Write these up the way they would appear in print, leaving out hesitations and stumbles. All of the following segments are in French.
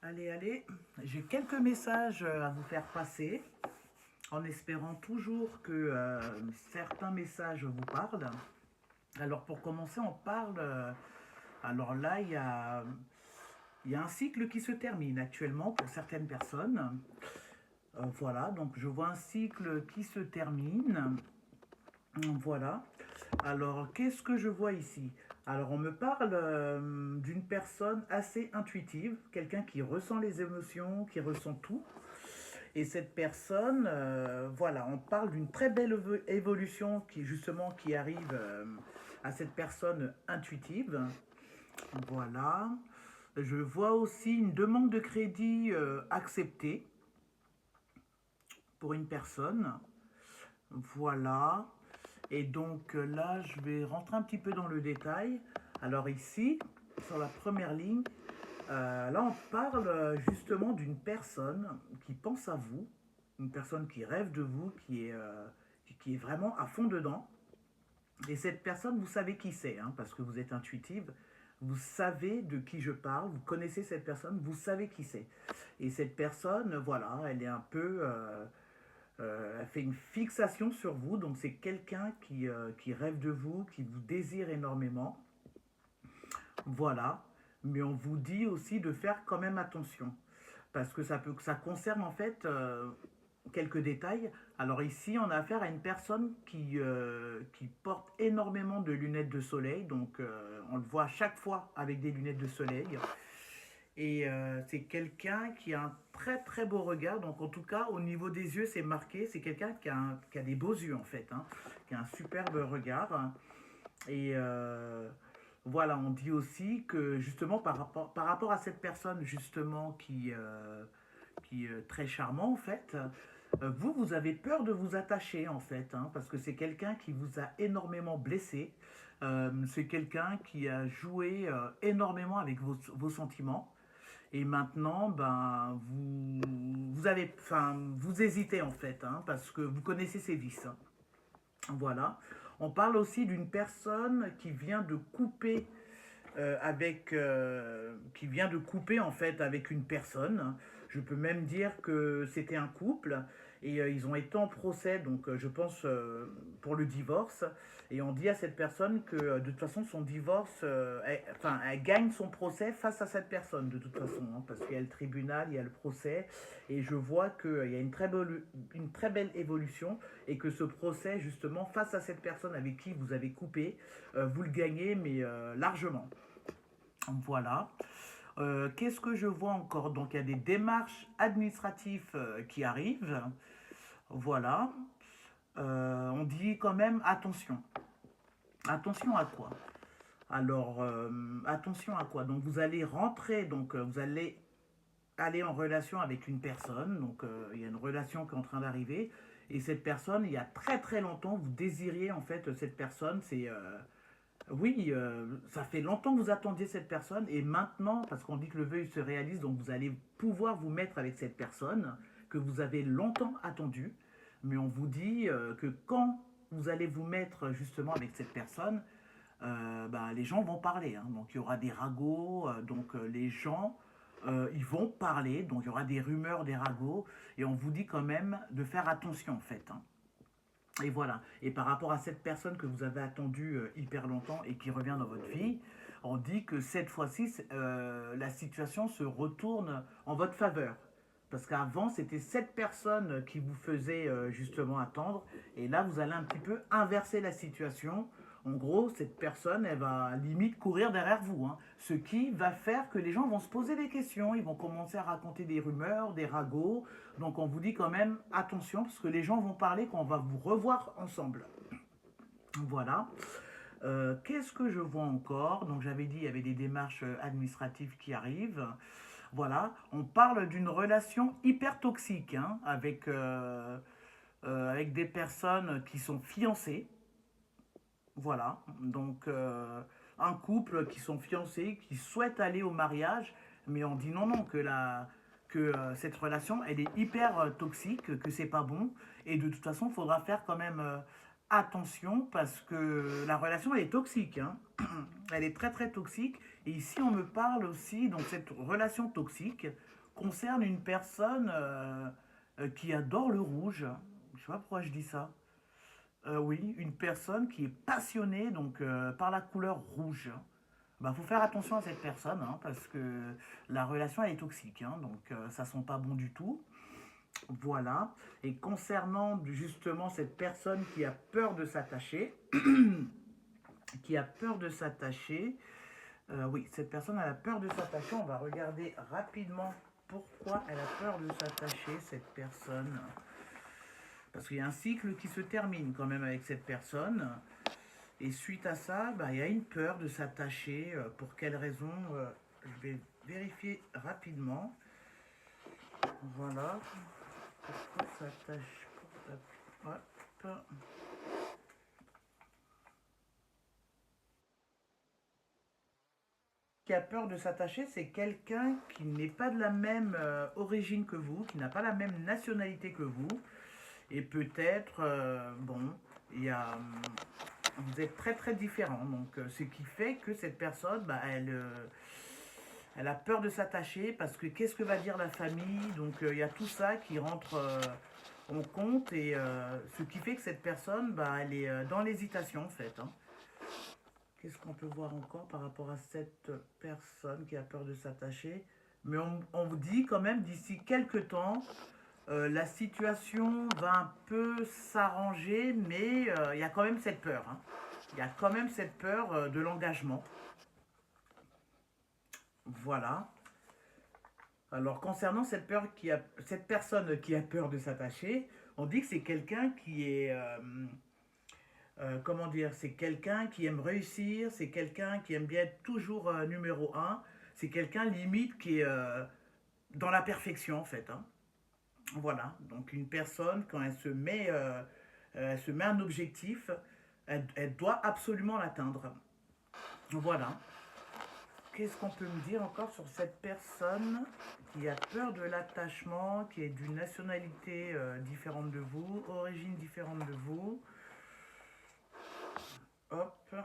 Allez, allez, j'ai quelques messages à vous faire passer, en espérant toujours que certains messages vous parlent. Alors pour commencer, on parle, alors là, il y a un cycle qui se termine actuellement pour certaines personnes. Voilà, donc je vois un cycle qui se termine. Voilà. Alors, qu'est-ce que je vois ici? Alors, on me parle d'une personne assez intuitive, quelqu'un qui ressent les émotions, qui ressent tout. Et cette personne, voilà, on parle d'une très belle évolution qui justement qui arrive à cette personne intuitive. Voilà. Je vois aussi une demande de crédit acceptée pour une personne. Voilà. Et donc là, je vais rentrer un petit peu dans le détail. Alors ici, sur la première ligne, là on parle justement d'une personne qui pense à vous, une personne qui rêve de vous, qui est vraiment à fond dedans. Et cette personne, vous savez qui c'est, hein, parce que vous êtes intuitive, vous savez de qui je parle, vous connaissez cette personne, vous savez qui c'est. Et cette personne, voilà, elle est un peu... elle fait une fixation sur vous, donc c'est quelqu'un qui rêve de vous, qui vous désire énormément. Voilà, mais on vous dit aussi de faire quand même attention, parce que ça concerne en fait quelques détails. Alors ici, on a affaire à une personne qui porte énormément de lunettes de soleil, donc on le voit à chaque fois avec des lunettes de soleil. Et c'est quelqu'un qui a un très très beau regard. Donc en tout cas, au niveau des yeux, c'est marqué. C'est quelqu'un qui a des beaux yeux en fait, hein, qui a un superbe regard. Et voilà, on dit aussi que justement par rapport à cette personne justement qui est très charmant en fait, vous avez peur de vous attacher en fait, hein, parce que c'est quelqu'un qui vous a énormément blessé. C'est quelqu'un qui a joué énormément avec vos sentiments. Et maintenant, ben, vous hésitez en fait, hein, parce que vous connaissez ses vices, hein. Voilà. On parle aussi d'une personne qui vient de couper qui vient de couper en fait avec une personne. Je peux même dire que c'était un couple et ils ont été en procès, donc je pense pour le divorce. Et on dit à cette personne que de toute façon son divorce, elle gagne son procès face à cette personne de toute façon, hein, parce qu'il y a le tribunal, il y a le procès, et je vois qu'il y a une très belle évolution et que ce procès justement face à cette personne avec qui vous avez coupé, vous le gagnez mais largement. Voilà. Qu'est-ce que je vois encore? Donc il y a des démarches administratives qui arrivent. Voilà. On dit quand même attention. Attention à quoi? Alors, attention à quoi? Donc vous allez rentrer, donc vous allez aller en relation avec une personne. Donc il y a une relation qui est en train d'arriver. Et cette personne, il y a très très longtemps, vous désiriez en fait cette personne. Oui, ça fait longtemps que vous attendiez cette personne et maintenant, parce qu'on dit que le vœu se réalise, donc vous allez pouvoir vous mettre avec cette personne que vous avez longtemps attendue, mais on vous dit que quand vous allez vous mettre justement avec cette personne, ben, les gens vont parler, hein. Donc il y aura des ragots, donc les gens, ils vont parler, donc il y aura des rumeurs, des ragots, et on vous dit quand même de faire attention en fait, hein. Et voilà. Et par rapport à cette personne que vous avez attendue hyper longtemps et qui revient dans votre vie, on dit que cette fois-ci, la situation se retourne en votre faveur. Parce qu'avant, c'était cette personne qui vous faisait justement attendre. Et là, vous allez un petit peu inverser la situation. En gros, cette personne, elle va limite courir derrière vous, hein. Ce qui va faire que les gens vont se poser des questions. Ils vont commencer à raconter des rumeurs, des ragots. Donc on vous dit quand même attention, parce que les gens vont parler qu'on va vous revoir ensemble. Voilà. Qu'est-ce que je vois encore? Donc j'avais dit il y avait des démarches administratives qui arrivent. Voilà. On parle d'une relation hyper toxique, hein, avec des personnes qui sont fiancées. Voilà. Donc un couple qui sont fiancés, qui souhaitent aller au mariage, mais on dit non, non, que cette relation, elle est hyper toxique, que c'est pas bon. Et de toute façon, il faudra faire quand même attention parce que la relation, elle est toxique, hein. Elle est très très toxique. Et ici, on me parle aussi, donc cette relation toxique concerne une personne qui adore le rouge. Je sais pas pourquoi je dis ça. Oui, une personne qui est passionnée donc par la couleur rouge. Bah, faut faire attention à cette personne hein, parce que la relation elle est toxique, hein, donc ça sent pas bon du tout. Voilà. Et concernant justement cette personne qui a peur de s'attacher, qui a peur de s'attacher, oui, cette personne elle a peur de s'attacher. On va regarder rapidement pourquoi elle a peur de s'attacher, cette personne. Parce qu'il y a un cycle qui se termine quand même avec cette personne. Et suite à ça, bah, il y a une peur de s'attacher. Pour quelle raison je vais vérifier rapidement. Voilà. Pourquoi s'attache. Hop. Qui a peur de s'attacher, c'est quelqu'un qui n'est pas de la même origine que vous, qui n'a pas la même nationalité que vous. Et peut-être, bon, il y a, vous êtes très très différents. Donc, ce qui fait que cette personne, bah, elle a peur de s'attacher parce que qu'est-ce que va dire la famille. Donc, il y a tout ça qui rentre en compte et ce qui fait que cette personne, bah, elle est dans l'hésitation en fait. Hein. Qu'est-ce qu'on peut voir encore par rapport à cette personne qui a peur de s'attacher. Mais on vous dit quand même d'ici quelques temps, la situation va un peu s'arranger, mais il y a quand même cette peur. Hein. Il y a quand même cette peur de l'engagement. Voilà. Alors, concernant cette personne qui a peur de s'attacher, on dit que c'est quelqu'un qui est... comment dire, c'est quelqu'un qui aime réussir, c'est quelqu'un qui aime bien être toujours numéro un, c'est quelqu'un limite qui est dans la perfection en fait. Hein. Voilà, donc une personne, quand elle se met un objectif, elle doit absolument l'atteindre. Voilà. Qu'est-ce qu'on peut me dire encore sur cette personne qui a peur de l'attachement, qui est d'une nationalité différente de vous, origine différente de vous. Hop.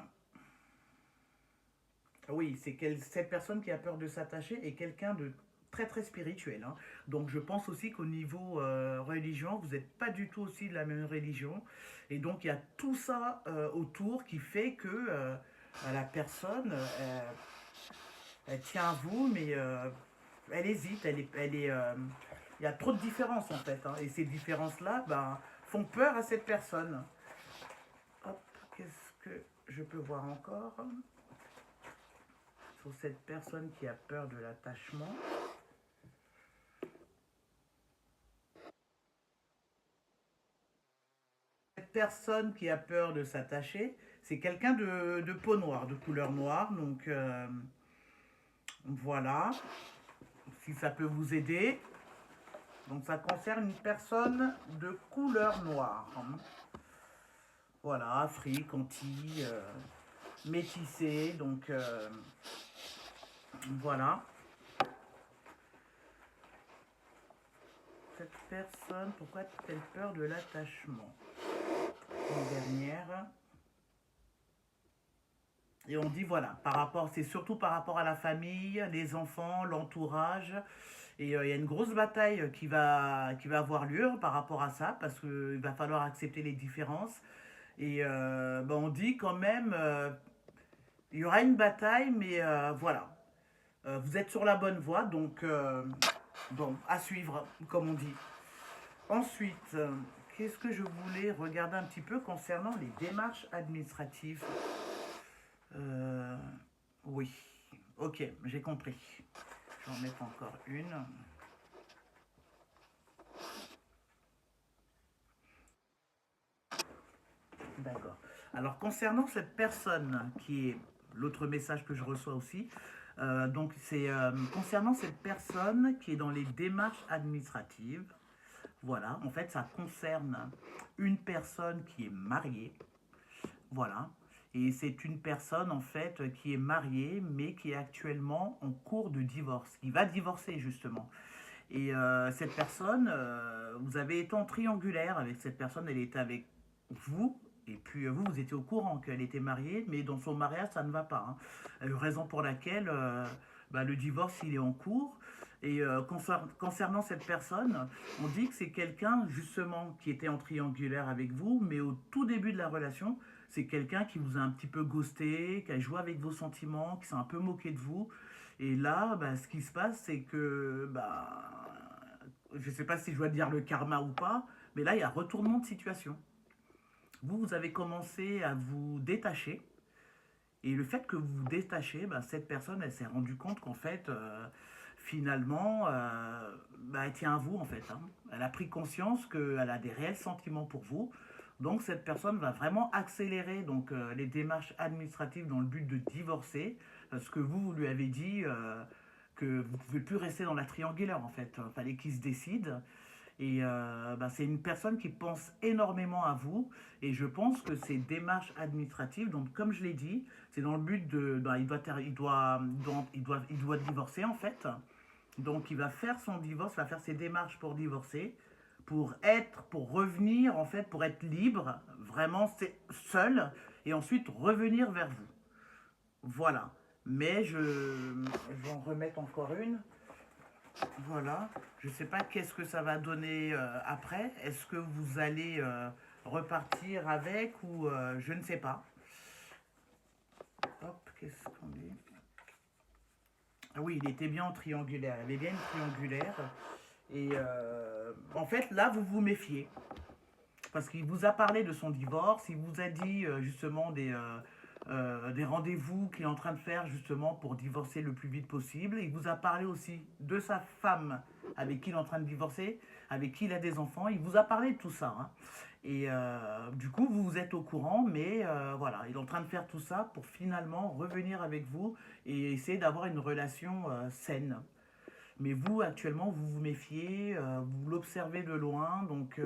Oui, cette personne qui a peur de s'attacher est quelqu'un de très très spirituel. Hein. Donc je pense aussi qu'au niveau religion, vous n'êtes pas du tout aussi de la même religion. Et donc il y a tout ça autour qui fait que la personne, elle tient à vous, mais elle hésite, il y a trop de différences en fait. Hein. Et ces différences-là ben, font peur à cette personne. Hop, qu'est-ce que je peux voir encore sur cette personne qui a peur de l'attachement? Cette personne qui a peur de s'attacher, c'est quelqu'un de peau noire, de couleur noire. Donc voilà, si ça peut vous aider. Donc ça concerne une personne de couleur noire. Hein. Voilà, Afrique, Antilles, métissé. Donc voilà. Cette personne, pourquoi a-t-elle peur de l'attachement? Une dernière. Et on dit voilà, c'est surtout par rapport à la famille, les enfants, l'entourage. Et il y a une grosse bataille qui va avoir lieu par rapport à ça, parce qu'il va falloir accepter les différences. Et ben, on dit quand même, il y aura une bataille, mais voilà. Vous êtes sur la bonne voie, donc bon, à suivre, comme on dit. Ensuite, qu'est-ce que je voulais regarder un petit peu concernant les démarches administratives? Euh, oui, ok, j'ai compris. Je vais en mettre encore une. D'accord. Alors, concernant cette personne qui est l'autre message que je reçois aussi, donc c'est concernant cette personne qui est dans les démarches administratives. Voilà, en fait, ça concerne une personne qui est mariée. Voilà. Et c'est une personne, en fait, qui est mariée, mais qui est actuellement en cours de divorce, qui va divorcer, justement. Et cette personne, vous avez été en triangulaire avec cette personne, elle est avec vous, Et puis vous, vous étiez au courant qu'elle était mariée, mais dans son mariage, ça ne va pas, hein. Raison pour laquelle bah, le divorce, il est en cours. Et concernant cette personne, on dit que c'est quelqu'un justement qui était en triangulaire avec vous, mais au tout début de la relation, c'est quelqu'un qui vous a un petit peu ghosté, qui a joué avec vos sentiments, qui s'est un peu moqué de vous. Et là, bah, ce qui se passe, c'est que, bah, je ne sais pas si je dois dire le karma ou pas, mais là, il y a retournement de situation. Vous, vous avez commencé à vous détacher. Et le fait que vous vous détachez, bah, cette personne, elle s'est rendue compte qu'en fait, finalement, bah, elle tient à vous, en fait, hein. Elle a pris conscience qu'elle a des réels sentiments pour vous. Donc, cette personne va vraiment accélérer donc, les démarches administratives dans le but de divorcer. Parce que vous lui avez dit que vous ne pouvez plus rester dans la triangulaire, en fait. Il fallait qu'il se décide. Et bah, c'est une personne qui pense énormément à vous. Et je pense que ces démarches administratives, donc comme je l'ai dit, c'est dans le but de... bah, il doit divorcer en fait. Donc il va faire son divorce, il va faire ses démarches pour divorcer, pour revenir en fait, pour être libre, vraiment c'est seul, et ensuite revenir vers vous. Voilà. Mais je vais en remettre encore une. Voilà, je ne sais pas qu'est-ce que ça va donner après. Est-ce que vous allez repartir avec ou je ne sais pas. Hop, qu'est-ce qu'on dit? Ah oui, il était bien en triangulaire. Il avait bien une triangulaire. Et en fait, là, vous vous méfiez. Parce qu'il vous a parlé de son divorce, il vous a dit justement des rendez-vous qu'il est en train de faire justement pour divorcer le plus vite possible. Il vous a parlé aussi de sa femme avec qui il est en train de divorcer, avec qui il a des enfants. Il vous a parlé de tout ça, hein. Et du coup, vous êtes au courant, mais voilà, il est en train de faire tout ça pour finalement revenir avec vous et essayer d'avoir une relation saine. Mais vous, actuellement, vous vous méfiez, vous l'observez de loin, donc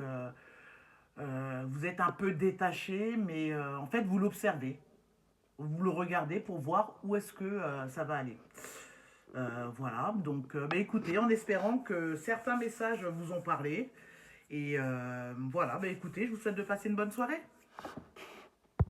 vous êtes un peu détaché, mais en fait, vous l'observez. Vous le regardez pour voir où est-ce que ça va aller. Voilà, donc bah, écoutez, en espérant que certains messages vous ont parlé. Et voilà, bah, écoutez, je vous souhaite de passer une bonne soirée.